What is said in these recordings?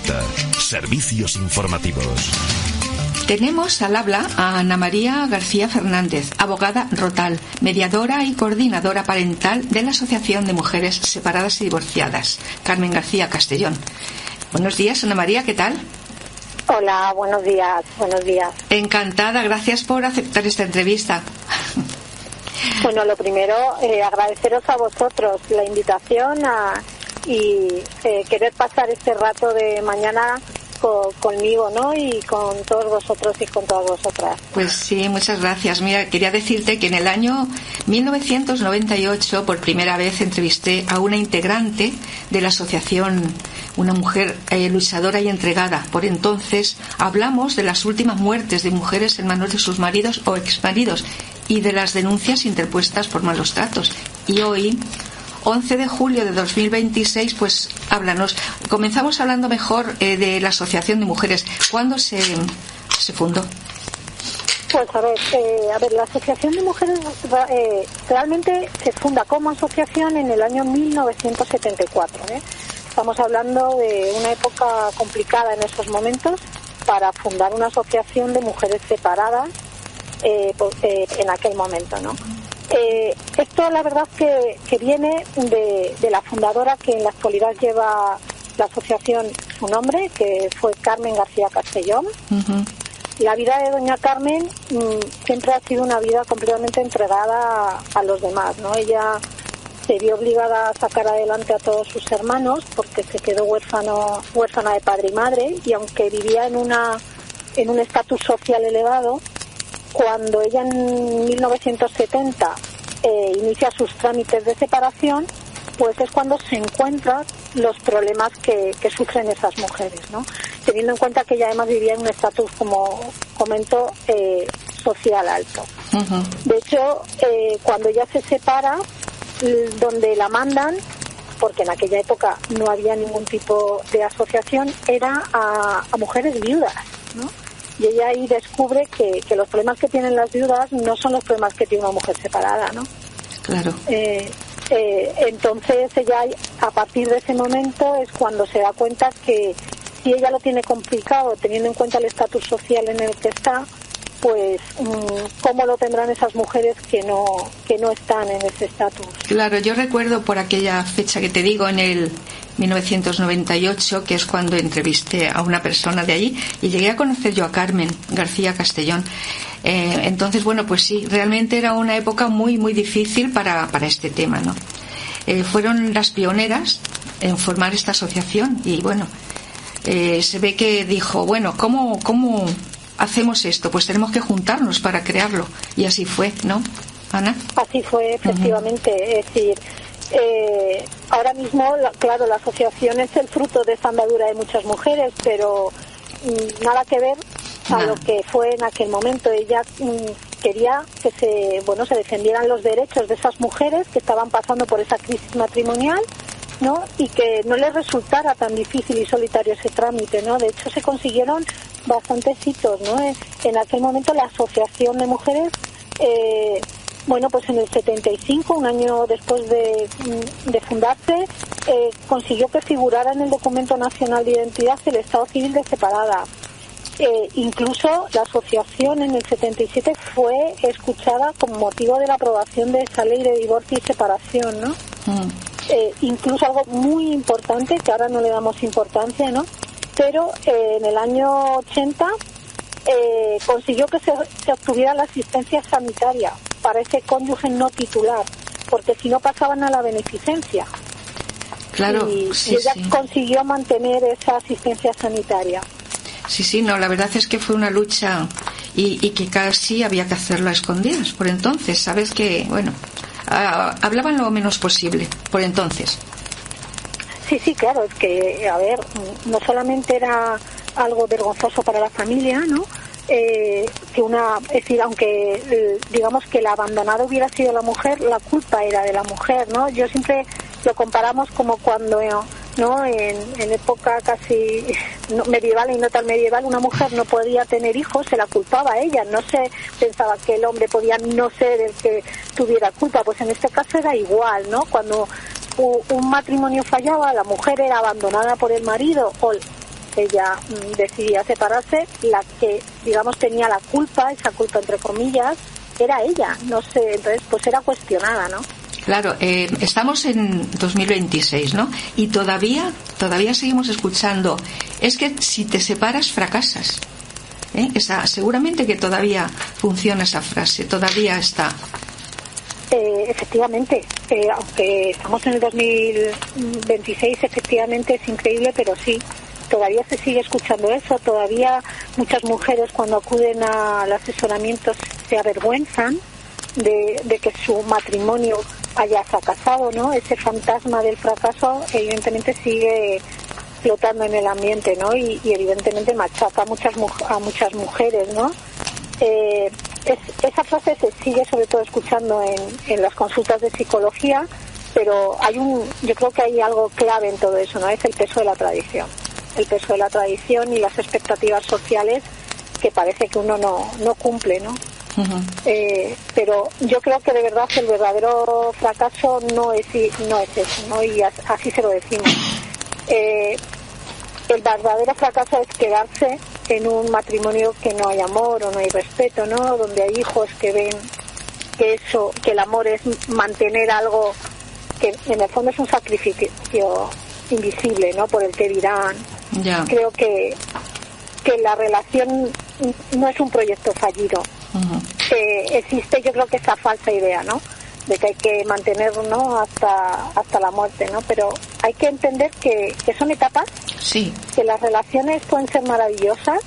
Alerta. Servicios informativos. Tenemos al habla a Ana María García Fernández, abogada Rotal, mediadora y coordinadora parental de la Asociación de Mujeres Separadas y Divorciadas, Carmen García Castellón. Buenos días, Ana María, ¿qué tal? Hola, buenos días. Encantada, gracias por aceptar esta entrevista. Bueno, lo primero, agradeceros a vosotros la invitación y querer pasar este rato de mañana conmigo, ¿no? Y con todos vosotros y con todas vosotras. Pues sí, muchas gracias. Mira, quería decirte que en el año 1998 por primera vez entrevisté a una integrante de la asociación, una mujer luchadora y entregada. Por entonces hablamos de las últimas muertes de mujeres en manos de sus maridos o exmaridos y de las denuncias interpuestas por malos tratos. Y hoy, 11 de julio de 2026, pues háblanos. Comenzamos hablando mejor de la Asociación de Mujeres. ¿Cuándo se fundó? Pues a ver, la Asociación de Mujeres realmente se funda como asociación en el año 1974. Estamos hablando de una época complicada en esos momentos para fundar una asociación de mujeres separadas en aquel momento, ¿no? Esto la verdad que viene de la fundadora que en la actualidad lleva la asociación su nombre, que fue Carmen García Castellón. Uh-huh. La vida de doña Carmen siempre ha sido una vida completamente entregada a los demás, ¿no? Ella se vio obligada a sacar adelante a todos sus hermanos porque se quedó huérfana de padre y madre, y aunque vivía en un estatus social elevado, cuando ella en 1970 inicia sus trámites de separación, pues es cuando se encuentran los problemas que sufren esas mujeres, ¿no? Teniendo en cuenta que ella además vivía en un estatus, como comento, social alto. Uh-huh. De hecho, cuando ella se separa, donde la mandan, porque en aquella época no había ningún tipo de asociación, era a mujeres viudas, ¿no? Y ella ahí descubre que los problemas que tienen las viudas no son los problemas que tiene una mujer separada, ¿no? Claro. Entonces ella, a partir de ese momento, es cuando se da cuenta que si ella lo tiene complicado, teniendo en cuenta el estatus social en el que está, pues cómo lo tendrán esas mujeres que no están en ese estatus. Claro, yo recuerdo por aquella fecha que te digo, en el 1998, que es cuando entrevisté a una persona de allí y llegué a conocer yo a Carmen García Castellón. Entonces, bueno, pues sí, realmente era una época muy, muy difícil para este tema, ¿no? Fueron las pioneras en formar esta asociación y, bueno, se ve que dijo, bueno, ¿cómo hacemos esto? Pues tenemos que juntarnos para crearlo. Y así fue, ¿no, Ana? Así fue, efectivamente. Uh-huh. Es decir, ahora mismo, claro, la asociación es el fruto de esa andadura de muchas mujeres, pero nada que ver a lo que fue en aquel momento. Ella quería que se defendieran los derechos de esas mujeres que estaban pasando por esa crisis matrimonial, ¿no? Y que no les resultara tan difícil y solitario ese trámite, ¿no? De hecho, se consiguieron bastantes hitos, ¿no? En aquel momento la Asociación de Mujeres, pues en el 75, un año después de fundarse, consiguió que figurara en el Documento Nacional de Identidad el Estado Civil de separada. Incluso la asociación en el 77 fue escuchada con motivo de la aprobación de esa ley de divorcio y separación, ¿no? Incluso algo muy importante, que ahora no le damos importancia, ¿no? Pero en el año 80 consiguió que se obtuviera la asistencia sanitaria para ese cónyuge no titular, porque si no pasaban a la beneficencia. Claro, y ella consiguió mantener esa asistencia sanitaria. Sí, no, la verdad es que fue una lucha y que casi había que hacerlo a escondidas por entonces, ¿sabes? Que, bueno, hablaban lo menos posible por entonces. Sí, claro, es que, a ver, no solamente era algo vergonzoso para la familia, ¿no? Es decir, aunque digamos que la abandonada hubiera sido la mujer, la culpa era de la mujer, ¿no? Yo siempre lo comparamos como cuando, ¿no? En época casi medieval y no tan medieval, una mujer no podía tener hijos, se la culpaba a ella, no se pensaba que el hombre podía no ser el que tuviera culpa. Pues en este caso era igual, ¿no? Cuando un matrimonio fallaba, la mujer era abandonada por el marido ella decidía separarse, la que, digamos, tenía la culpa, esa culpa entre comillas, era ella, no sé, entonces pues era cuestionada, ¿no? Claro, estamos en 2026, ¿no? Y todavía seguimos escuchando, es que si te separas fracasas. Seguramente que todavía funciona esa frase, todavía está. Efectivamente, aunque estamos en el 2026, efectivamente es increíble, pero sí, todavía se sigue escuchando eso, todavía muchas mujeres cuando acuden al asesoramiento se avergüenzan de que su matrimonio haya fracasado, ¿no? Ese fantasma del fracaso evidentemente sigue flotando en el ambiente, ¿no? Y evidentemente machaca a muchas mujeres, ¿no? Esa frase se sigue sobre todo escuchando en las consultas de psicología, pero yo creo que hay algo clave en todo eso, ¿no? Es el peso de la tradición. El peso de la tradición y las expectativas sociales que parece que uno no cumple, ¿no? Uh-huh. Pero yo creo que de verdad el verdadero fracaso no es eso, ¿no? Y así se lo decimos. El verdadero fracaso es quedarse en un matrimonio que no hay amor o no hay respeto, ¿no? Donde hay hijos que ven que el amor es mantener algo que en el fondo es un sacrificio invisible, ¿no? Por el que dirán. Yeah. Creo que la relación no es un proyecto fallido. Uh-huh. Existe, yo creo que esa falsa idea, ¿no? De que hay que mantenerlo, ¿no? hasta la muerte, ¿no? Pero hay que entender que son etapas, sí, que las relaciones pueden ser maravillosas,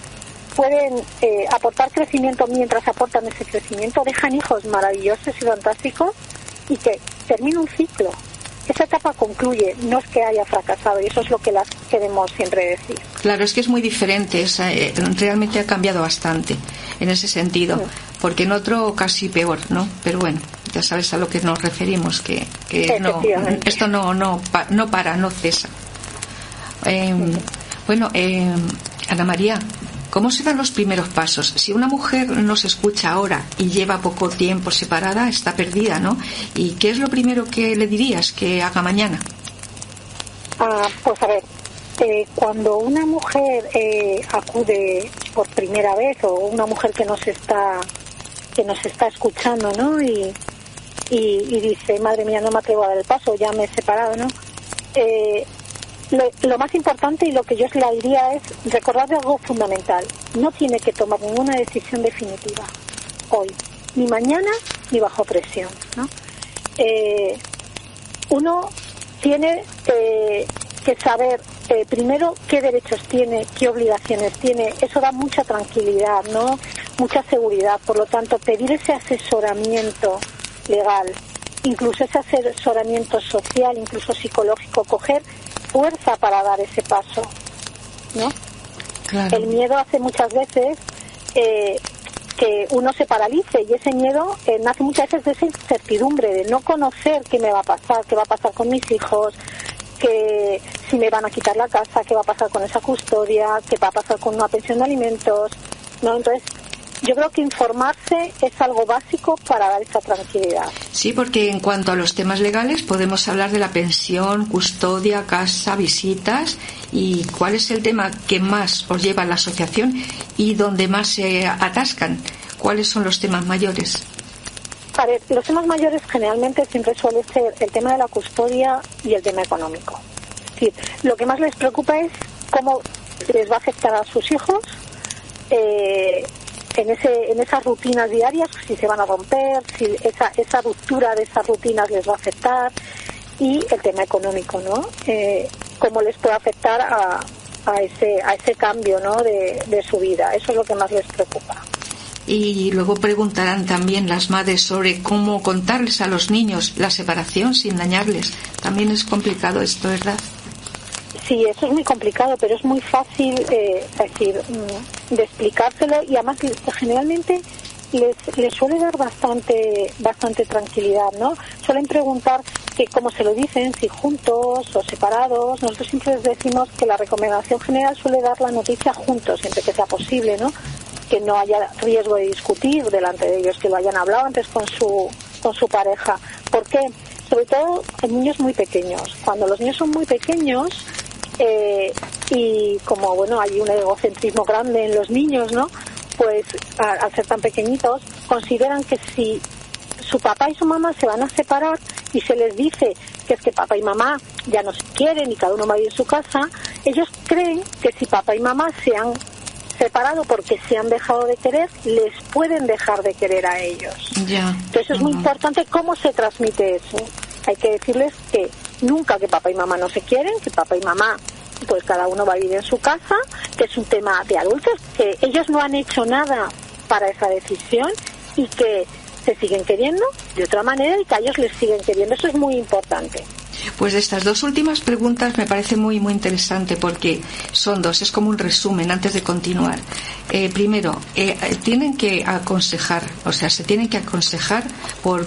pueden aportar crecimiento mientras aportan ese crecimiento, dejan hijos maravillosos y fantásticos, y que termina un ciclo. Esa etapa concluye, no es que haya fracasado, y eso es lo que las queremos siempre decir. Claro, es que es muy diferente, realmente ha cambiado bastante en ese sentido, sí, porque en otro casi peor, ¿no? Pero bueno, ya sabes a lo que nos referimos, que esto no para, no cesa. Bueno, Ana María, ¿cómo se dan los primeros pasos? Si una mujer no se escucha ahora y lleva poco tiempo separada, está perdida, ¿no? ¿Y qué es lo primero que le dirías que haga mañana? Pues a ver, cuando una mujer acude por primera vez, o una mujer que nos está escuchando, ¿no? Y dice, madre mía, no me atrevo a dar el paso, ya me he separado, ¿no? Lo más importante y lo que yo le diría es recordar algo fundamental. No tiene que tomar ninguna decisión definitiva hoy, ni mañana, ni bajo presión, ¿no? Uno tiene que saber primero qué derechos tiene, qué obligaciones tiene. Eso da mucha tranquilidad, ¿no? Mucha seguridad. Por lo tanto, pedir ese asesoramiento legal, incluso ese asesoramiento social, incluso psicológico, coger fuerza para dar ese paso, ¿no? Claro. El miedo hace muchas veces que uno se paralice, y ese miedo nace muchas veces de esa incertidumbre de no conocer qué me va a pasar, qué va a pasar con mis hijos, que si me van a quitar la casa, qué va a pasar con esa custodia, qué va a pasar con una pensión de alimentos, ¿no? Entonces, yo creo que informarse es algo básico para dar esa tranquilidad. Sí, porque en cuanto a los temas legales podemos hablar de la pensión, custodia, casa, visitas. ¿Y cuál es el tema que más os lleva a la asociación y donde más se atascan? ¿Cuáles son los temas mayores? A ver, los temas mayores generalmente siempre suele ser el tema de la custodia y el tema económico. Es decir, lo que más les preocupa es cómo les va a afectar a sus hijos, en esas rutinas diarias, si se van a romper, si esa ruptura de esas rutinas les va a afectar, y el tema económico, ¿no? Cómo les puede afectar a ese cambio, ¿no? de su vida. Eso es lo que más les preocupa. Y luego preguntarán también las madres sobre cómo contarles a los niños la separación sin dañarles. También es complicado esto, ¿verdad? Sí, eso es muy complicado, pero es muy fácil, de explicárselo, y además generalmente les suele dar bastante tranquilidad, ¿no? Suelen preguntar que cómo se lo dicen, si juntos o separados. Nosotros siempre les decimos que la recomendación general suele dar la noticia juntos, siempre que sea posible, ¿no? Que no haya riesgo de discutir delante de ellos, que lo hayan hablado antes con su pareja. ¿Por qué? Sobre todo en niños muy pequeños. Cuando los niños son muy pequeños, y como bueno, hay un egocentrismo grande en los niños, ¿no? Pues al ser tan pequeñitos consideran que si su papá y su mamá se van a separar y se les dice que es que papá y mamá ya no se quieren y cada uno va a ir a su casa, ellos creen que si papá y mamá se han separado porque se han dejado de querer, les pueden dejar de querer a ellos. Ya. Entonces es muy importante cómo se transmite eso. Hay que decirles que nunca que papá y mamá no se quieren, que papá y mamá pues cada uno va a vivir en su casa, que es un tema de adultos, que ellos no han hecho nada para esa decisión y que se siguen queriendo de otra manera y que a ellos les siguen queriendo. Eso es muy importante. Pues estas dos últimas preguntas me parece muy muy interesante porque son dos, es como un resumen antes de continuar. Primero, tienen que aconsejar, o sea, se tienen que aconsejar por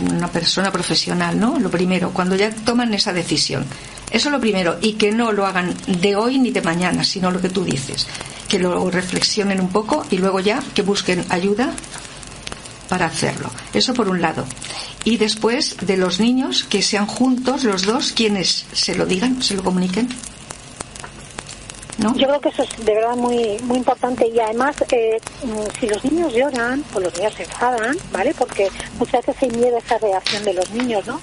una persona profesional, ¿no? Lo primero, cuando ya toman esa decisión. Eso es lo primero, y que no lo hagan de hoy ni de mañana, sino lo que tú dices, que lo reflexionen un poco y luego ya que busquen ayuda para hacerlo. Eso por un lado. Y después de los niños, que sean juntos los dos quienes se lo digan, se lo comuniquen, ¿no? Yo creo que eso es de verdad muy muy importante. Y además, si los niños lloran o los niños se enfadan, ¿vale? Porque muchas veces hay miedo a esa reacción de los niños, ¿no?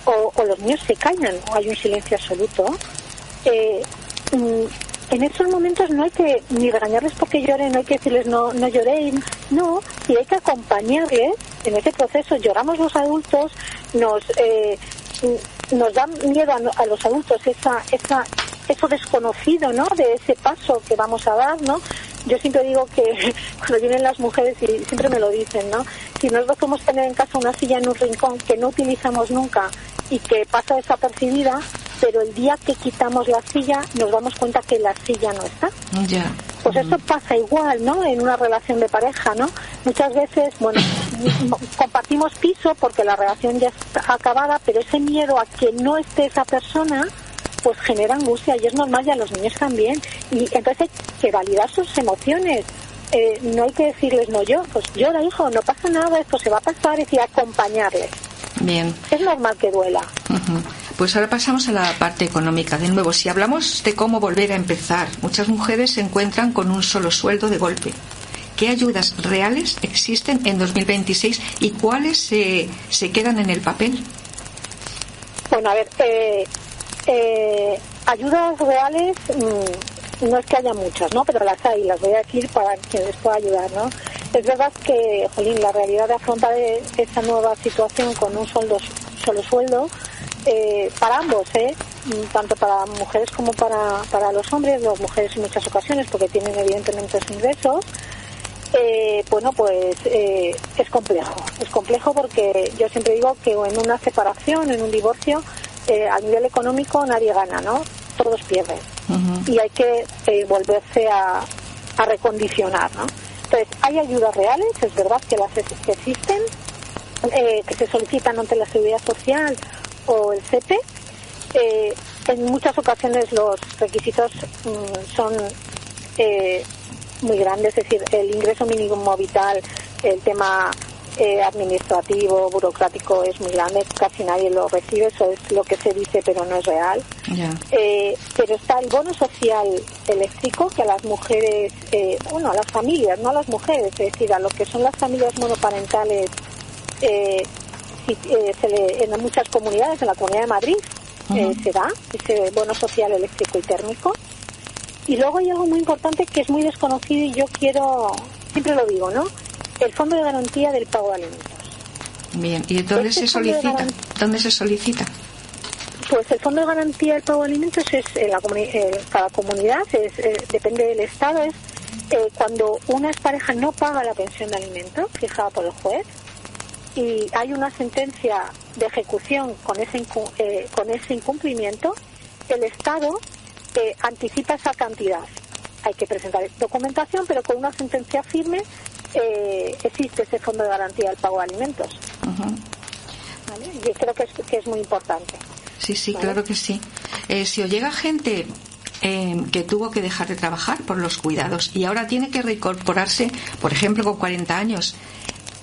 O los niños se callan o hay un silencio absoluto. En esos momentos no hay que ni regañarles porque lloren, no hay que decirles no lloréis, no, y hay que acompañarles en ese proceso. Lloramos los adultos, nos da miedo a los adultos eso desconocido, ¿no? De ese paso que vamos a dar, ¿no? Yo siempre digo que cuando vienen las mujeres, y siempre me lo dicen, ¿no? Si nosotros podemos tener en casa una silla en un rincón que no utilizamos nunca y que pasa desapercibida, pero el día que quitamos la silla nos damos cuenta que la silla no está. Ya. Pues eso pasa igual, ¿no? En una relación de pareja, ¿no? Muchas veces, bueno, compartimos piso porque la relación ya está acabada, pero ese miedo a que no esté esa persona pues genera angustia, y es normal, y a los niños también. Y entonces hay que validar sus emociones. No hay que decirles no, pues llora, hijo, no pasa nada, esto se va a pasar, y acompañarles. Bien. Es normal que duela. Uh-huh. Pues ahora pasamos a la parte económica. De nuevo, si hablamos de cómo volver a empezar, muchas mujeres se encuentran con un solo sueldo de golpe. ¿Qué ayudas reales existen en 2026 y cuáles se quedan en el papel? Bueno, a ver, ayudas reales no es que haya muchas, ¿no? Pero las hay, las voy a decir para que les pueda ayudar, ¿no? Es verdad que, jolín, la realidad de afrontar esta nueva situación con un solo sueldo, para ambos, tanto para mujeres como para los hombres, las mujeres en muchas ocasiones porque tienen evidentemente sus ingresos, bueno, pues es complejo porque yo siempre digo que en una separación, en un divorcio, a nivel económico nadie gana, ¿no? Todos pierden. Uh-huh. Y hay que volverse a recondicionar, ¿no? Entonces, hay ayudas reales, es verdad que las existen, que se solicitan ante la Seguridad Social o el SEPE. En muchas ocasiones los requisitos son muy grandes, es decir, el ingreso mínimo vital, el tema administrativo, burocrático es muy grande, casi nadie lo recibe, eso es lo que se dice, pero no es real. Yeah. Pero está el bono social eléctrico, que a las mujeres, a las familias, no a las mujeres, es decir, a lo que son las familias monoparentales, en muchas comunidades, en la Comunidad de Madrid, uh-huh, se da ese bono social eléctrico y térmico. Y luego hay algo muy importante que es muy desconocido y yo siempre lo digo, ¿no? El Fondo de Garantía del Pago de Alimentos. Bien, ¿y dónde se solicita? ¿Dónde se solicita? Pues el Fondo de Garantía del Pago de Alimentos es cada comunidad, depende del estado, es cuando una expareja no paga la pensión de alimentos fijada por el juez y hay una sentencia de ejecución con ese incumplimiento, el Estado anticipa esa cantidad. Hay que presentar documentación, pero con una sentencia firme existe ese Fondo de Garantía del Pago de Alimentos. Uh-huh. ¿Vale? Yo creo que es muy importante. Sí, ¿vale? Claro que sí. Si os llega gente que tuvo que dejar de trabajar por los cuidados y ahora tiene que reincorporarse, por ejemplo, con 40 años,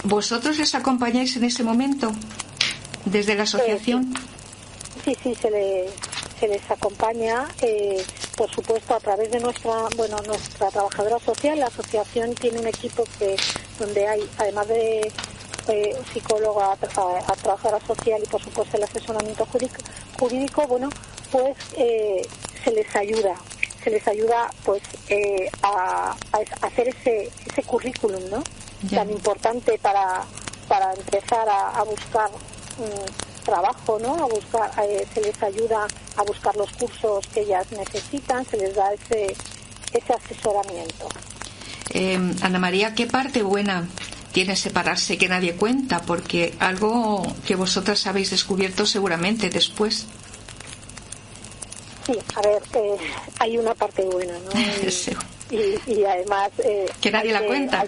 ¿vosotros les acompañáis en ese momento desde la asociación? Sí, se se les acompaña, por supuesto, a través de nuestra trabajadora social. La asociación tiene un equipo donde hay, además de psicóloga, a trabajadora social y, por supuesto, el asesoramiento jurídico, pues se les ayuda pues a hacer ese currículum, ¿no? Tan importante para empezar a buscar trabajo, ¿no? Se les ayuda a buscar los cursos que ellas necesitan, se les da ese asesoramiento. Ana María, ¿qué parte buena tiene separarse que nadie cuenta? Porque algo que vosotras habéis descubierto seguramente después. Sí, a ver, hay una parte buena, ¿no? Y además que nadie la cuenta.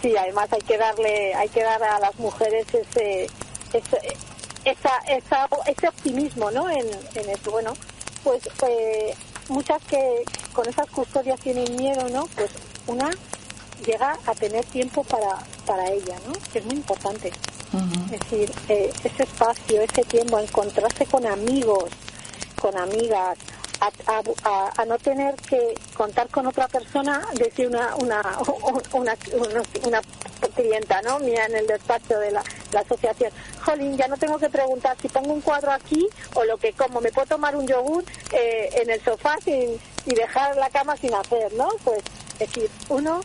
Sí, además hay que dar a las mujeres ese optimismo, ¿no? En eso. Bueno, pues muchas que con esas custodias tienen miedo, ¿no? Pues una llega a tener tiempo para ella, ¿no? Que es muy importante. Uh-huh. Es decir, ese espacio, ese tiempo, a encontrarse con amigos, con amigas, a no tener que contar con otra persona, decir una clienta, ¿no? Mía en el despacho de la asociación, jolín, ya no tengo que preguntar si pongo un cuadro aquí o lo que como, me puedo tomar un yogur en el sofá y dejar la cama sin hacer, ¿no? Pues es decir, uno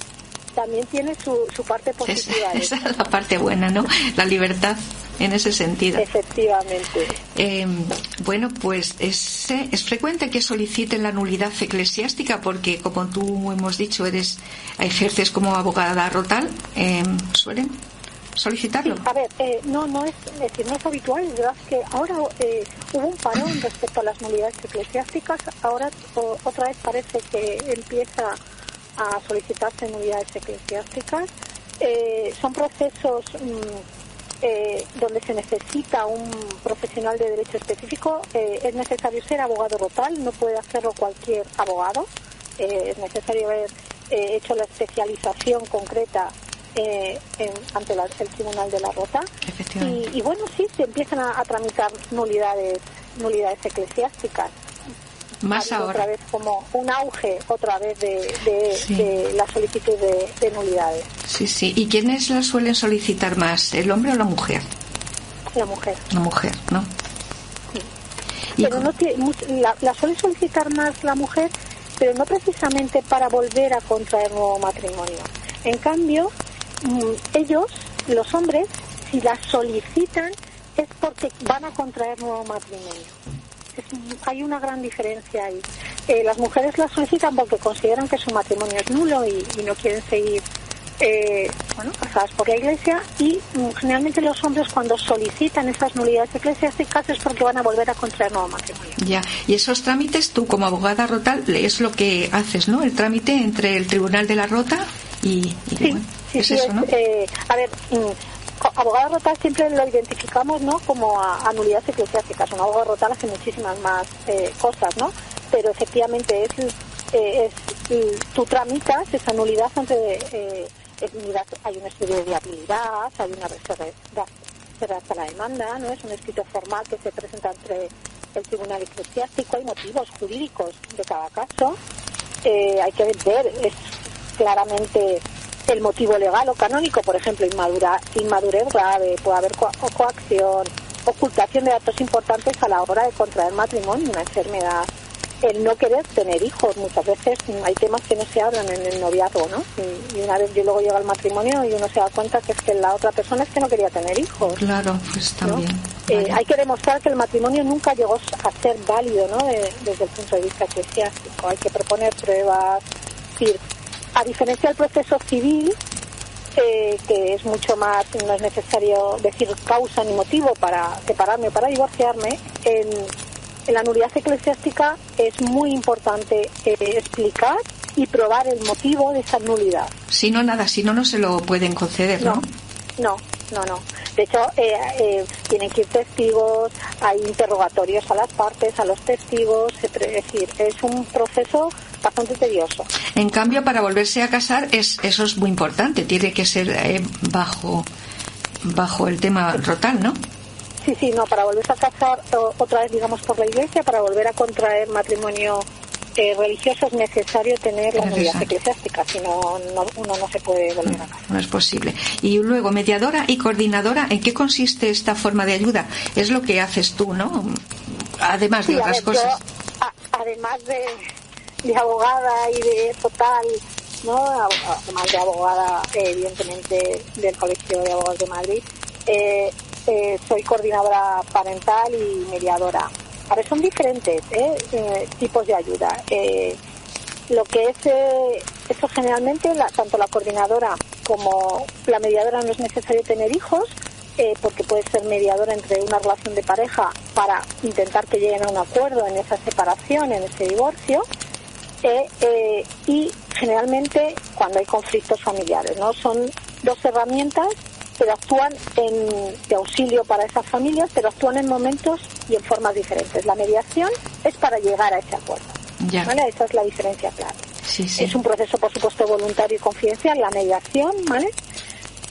también tiene su parte positiva. Esa es la parte buena, ¿no? La libertad en ese sentido. Efectivamente. Bueno, pues es frecuente que soliciten la nulidad eclesiástica porque, como tú hemos dicho, ejerces como abogada rotal. ¿Suelen solicitarlo? Sí, a ver, no es habitual. Es verdad que ahora hubo un parón respecto a las nulidades eclesiásticas. Ahora otra vez parece que empieza a solicitarse nulidades eclesiásticas. Son procesos donde se necesita un profesional de derecho específico. Es necesario ser abogado rotal, no puede hacerlo cualquier abogado. Es necesario haber hecho la especialización concreta ante el Tribunal de la Rota. Y bueno, sí, se empiezan a tramitar nulidades eclesiásticas. Más ahora. Otra vez como un auge otra vez de la solicitud de nulidades. Sí. ¿Y quiénes la suelen solicitar más, el hombre o la mujer? La mujer. La mujer, ¿no? Sí. Pero la suele solicitar más la mujer, pero no precisamente para volver a contraer nuevo matrimonio. En cambio, ellos, los hombres, si la solicitan es porque van a contraer nuevo matrimonio. Hay una gran diferencia ahí. Las mujeres la solicitan porque consideran que su matrimonio es nulo y no quieren seguir casadas por la Iglesia, y generalmente los hombres, cuando solicitan esas nulidades eclesiásticas, es porque van a volver a contraer nuevo matrimonio. Ya, y esos trámites tú como abogada rotal es lo que haces, ¿no? El trámite entre el Tribunal de la Rota y sí, eso, ¿no? A ver, abogado rotal siempre lo identificamos, ¿no?, como a nulidades eclesiásticas. Un abogado rotal hace muchísimas más cosas, ¿no? Pero efectivamente tú tramitas esa nulidad hay un estudio de viabilidad, hay una redacta la demanda, ¿no? Es un escrito formal que se presenta entre el Tribunal Eclesiástico, hay motivos jurídicos de cada caso, hay que ver, es claramente el motivo legal o canónico, por ejemplo, inmadurez grave, puede haber coacción, ocultación de datos importantes a la hora de contraer matrimonio, una enfermedad, el no querer tener hijos. Muchas veces hay temas que no se hablan en el noviazgo, ¿no? Y una vez luego llega el matrimonio y uno se da cuenta que es que la otra persona es que no quería tener hijos. Claro, pues también. ¿No? Hay que demostrar que el matrimonio nunca llegó a ser válido, ¿no? Desde el punto de vista eclesiástico. Hay que proponer pruebas. Es decir, a diferencia del proceso civil, que es mucho más, no es necesario decir causa ni motivo para separarme o para divorciarme, en la nulidad eclesiástica es muy importante explicar y probar el motivo de esa nulidad. Si no se lo pueden conceder, ¿no? No. De hecho, tienen que ir testigos, hay interrogatorios a las partes, a los testigos, es decir, es un proceso bastante tedioso. En cambio, para volverse a casar, eso es muy importante, tiene que ser bajo el tema rotal, ¿no? Sí, no, para volverse a casar otra vez, digamos, por la Iglesia, para volver a contraer matrimonio religioso es necesario tener la nulidad eclesiástica, si no, uno no se puede volver a casar. No es posible. Y luego, mediadora y coordinadora, ¿en qué consiste esta forma de ayuda? Es lo que haces tú, ¿no? Además de otras cosas. Además de abogada y de total, ¿no? Además de abogada, evidentemente, del Colegio de Abogados de Madrid, soy coordinadora parental y mediadora. A ver, son diferentes tipos de ayuda. Lo que es eso generalmente, tanto la coordinadora como la mediadora, no es necesario tener hijos, porque puede ser mediadora entre una relación de pareja para intentar que lleguen a un acuerdo en esa separación, en ese divorcio, y generalmente cuando hay conflictos familiares, ¿no? Son dos herramientas, pero actúan de auxilio para esas familias, pero actúan en momentos y en formas diferentes. La mediación es para llegar a ese acuerdo. ¿Vale? Esa es la diferencia clara. Sí. Es un proceso, por supuesto, voluntario y confidencial, la mediación, ¿vale?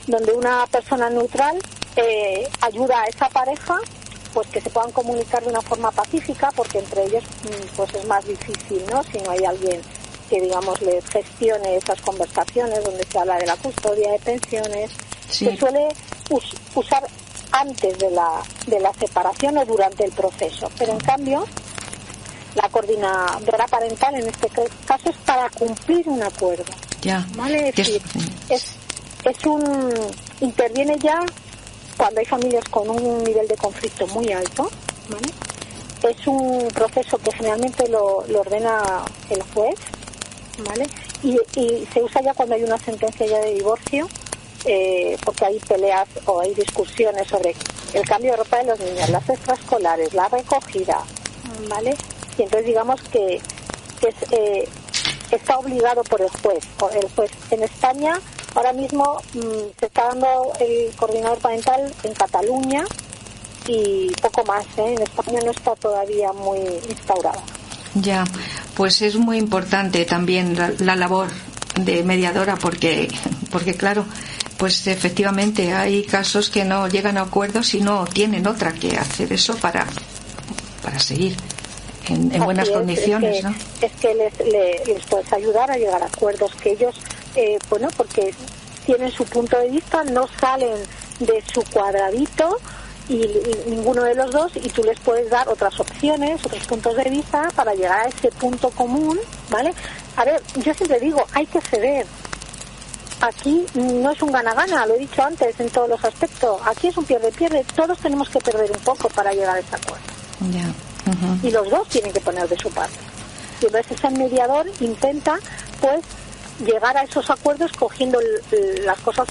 Donde una persona neutral ayuda a esa pareja, pues que se puedan comunicar de una forma pacífica, porque entre ellos pues es más difícil, ¿no? Si no hay alguien que, digamos, les gestione esas conversaciones donde se habla de la custodia de pensiones. Sí. Se suele usar antes de la separación o durante el proceso, pero en cambio la coordinadora parental en este caso es para cumplir un acuerdo. ¿Vale? Es decir, interviene ya cuando hay familias con un nivel de conflicto muy alto, ¿vale? Es un proceso que generalmente lo ordena el juez, ¿vale? Y se usa ya cuando hay una sentencia ya de divorcio, porque hay peleas o hay discusiones sobre el cambio de ropa de los niños, las extraescolares, la recogida, ¿vale? Y entonces digamos que está obligado por el juez. El juez en España ahora mismo se está dando el coordinador parental en Cataluña y poco más, en España no está todavía muy instaurada. Ya, pues es muy importante también la labor de mediadora porque claro, pues efectivamente hay casos que no llegan a acuerdos y no tienen otra que hacer eso para seguir en buenas condiciones, ¿no? Es que les puedes ayudar a llegar a acuerdos que ellos, porque tienen su punto de vista, no salen de su cuadradito y ninguno de los dos, y tú les puedes dar otras opciones, otros puntos de vista para llegar a ese punto común, ¿vale? A ver, yo siempre digo, hay que ceder. Aquí no es un gana-gana, lo he dicho antes en todos los aspectos. Aquí es un pierde-pierde. Todos tenemos que perder un poco para llegar a ese acuerdo. Ya. Y los dos tienen que poner de su parte. Y entonces ese mediador intenta, pues, llegar a esos acuerdos cogiendo las cosas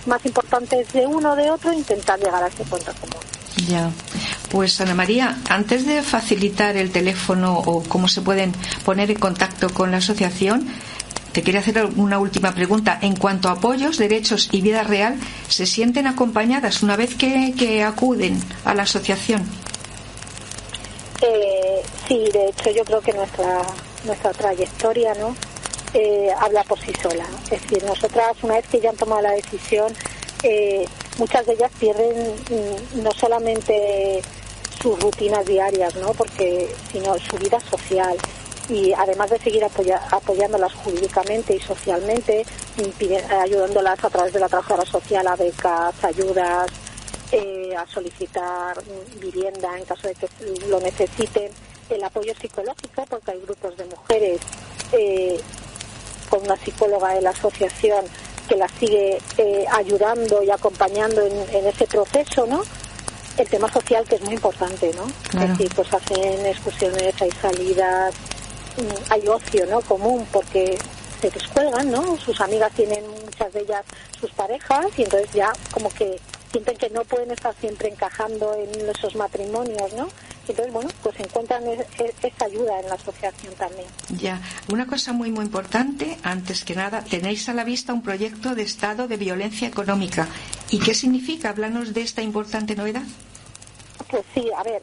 más importantes de uno o de otro e intentar llegar a ese punto común. Ya. Pues Ana María, antes de facilitar el teléfono o cómo se pueden poner en contacto con la asociación, te quería hacer una última pregunta. En cuanto a apoyos, derechos y vida real, ¿se sienten acompañadas una vez que acuden a la asociación? Sí, de hecho yo creo que nuestra trayectoria, ¿no? Habla por sí sola. Es decir, nosotras una vez que ya han tomado la decisión, muchas de ellas pierden no solamente sus rutinas diarias, ¿no? Sino su vida social. Y además de seguir apoyándolas jurídicamente y socialmente, ayudándolas a través de la trabajadora social a becas, ayudas, a solicitar vivienda en caso de que lo necesiten, el apoyo psicológico, porque hay grupos de mujeres con una psicóloga de la asociación que las sigue ayudando y acompañando en ese proceso, ¿no? El tema social, que es muy importante, ¿no? Claro. Es decir, pues hacen excursiones, hay salidas, hay ocio, ¿no? Común, porque se descuelgan, ¿no? Sus amigas tienen, muchas de ellas, sus parejas, y entonces ya como que sienten que no pueden estar siempre encajando en esos matrimonios, ¿no? Entonces, bueno, pues encuentran esa ayuda en la asociación también. Ya, una cosa muy muy importante, antes que nada, tenéis a la vista un proyecto de estado de violencia económica. ¿Y qué significa? Háblanos de esta importante novedad. Pues sí, a ver,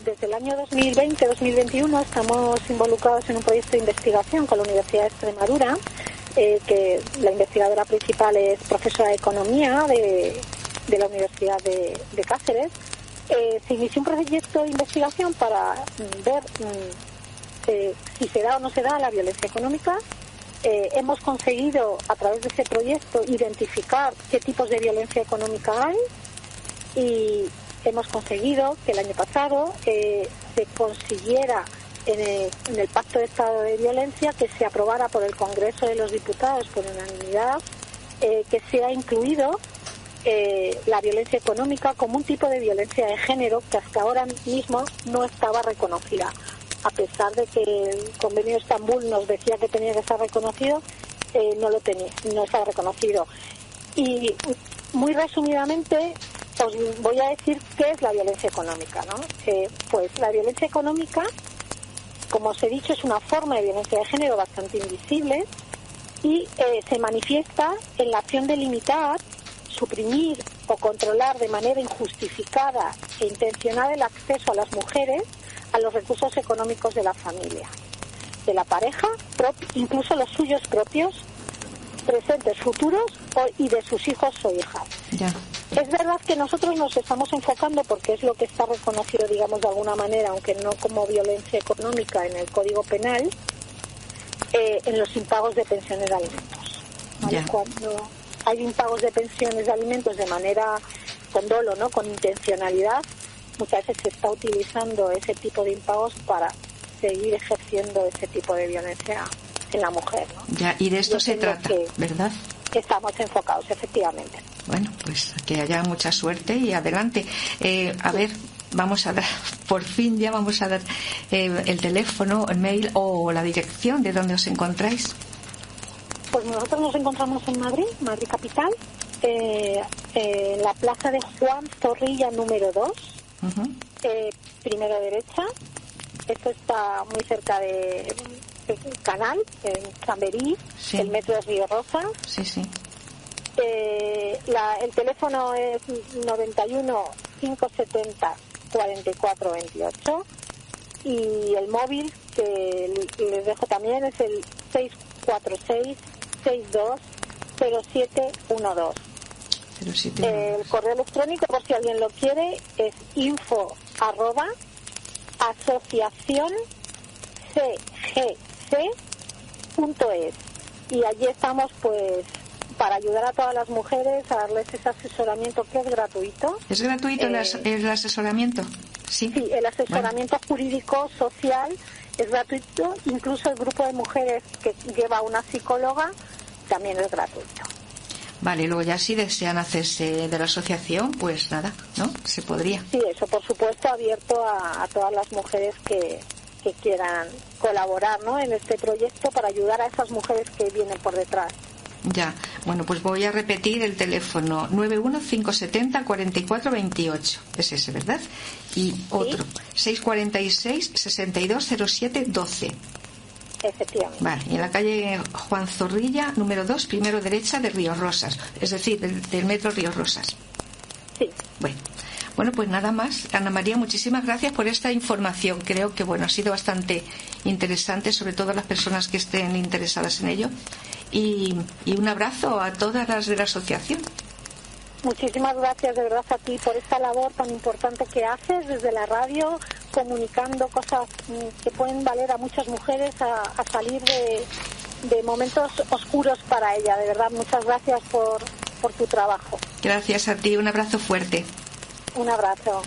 desde el año 2020-2021 estamos involucrados en un proyecto de investigación con la Universidad de Extremadura, que la investigadora principal es profesora de Economía de la Universidad de Cáceres, se inició un proyecto de investigación para ver si se da o no se da la violencia económica. Hemos conseguido, a través de ese proyecto, identificar qué tipos de violencia económica hay, y hemos conseguido que el año pasado se consiguiera en el Pacto de Estado de Violencia, que se aprobara por el Congreso de los Diputados por unanimidad, que sea incluido la violencia económica como un tipo de violencia de género que hasta ahora mismo no estaba reconocida. A pesar de que el Convenio de Estambul nos decía que tenía que estar reconocido, no estaba reconocido. Y muy resumidamente os voy a decir qué es la violencia económica, ¿no? Pues la violencia económica, como os he dicho, es una forma de violencia de género bastante invisible y se manifiesta en la acción de limitar, suprimir o controlar de manera injustificada e intencionada el acceso a las mujeres a los recursos económicos de la familia, de la pareja, incluso los suyos propios, presentes, futuros y de sus hijos o hijas. Ya. Es verdad que nosotros nos estamos enfocando, porque es lo que está reconocido, digamos, de alguna manera, aunque no como violencia económica en el Código Penal, en los impagos de pensiones de alimentos, ¿vale? Ya. Cuando hay impagos de pensiones de alimentos de manera con dolo, ¿no?, con intencionalidad, muchas veces se está utilizando ese tipo de impagos para seguir ejerciendo ese tipo de violencia en la mujer, ¿no? Ya, y de esto se trata, ¿verdad? Estamos enfocados, efectivamente. Bueno, pues que haya mucha suerte y adelante. A ver, vamos a dar, por fin ya vamos a dar el teléfono, el mail o la dirección de donde os encontráis. Pues nosotros nos encontramos en Madrid capital, en la plaza de Juan Zorrilla número 2, primero derecha. Esto está muy cerca de Canal, en Chamberí, sí. El metro es Río Rosas. Sí, sí. El teléfono es 91 570 44 28 y el móvil que les dejo también es el 646 62 0712. El correo electrónico, por si alguien lo quiere, es info@asociacioncgc.es, y allí estamos pues para ayudar a todas las mujeres, a darles ese asesoramiento que es gratuito. ¿Es gratuito el asesoramiento? Sí, el asesoramiento jurídico, social, es gratuito. Incluso el grupo de mujeres que lleva una psicóloga también es gratuito. Vale, luego ya si desean hacerse de la asociación, pues nada, ¿no? Se podría. Sí, eso por supuesto, abierto a todas las mujeres que quieran colaborar, ¿no?, en este proyecto para ayudar a esas mujeres que vienen por detrás. Ya, bueno, pues voy a repetir el teléfono 91570 4428, es ese, ¿verdad? Y otro, 646 620712. Efectivamente. Vale, y en la calle Juan Zorrilla, número 2, primero derecha de Río Rosas, es decir, del metro Río Rosas. Sí. Bueno, pues nada más. Ana María, muchísimas gracias por esta información. Creo que ha sido bastante interesante, sobre todo a las personas que estén interesadas en ello. Y un abrazo a todas las de la asociación. Muchísimas gracias de verdad a ti por esta labor tan importante que haces desde la radio, comunicando cosas que pueden valer a muchas mujeres a salir de momentos oscuros para ella. De verdad, muchas gracias por tu trabajo. Gracias a ti, un abrazo fuerte. Un abrazo.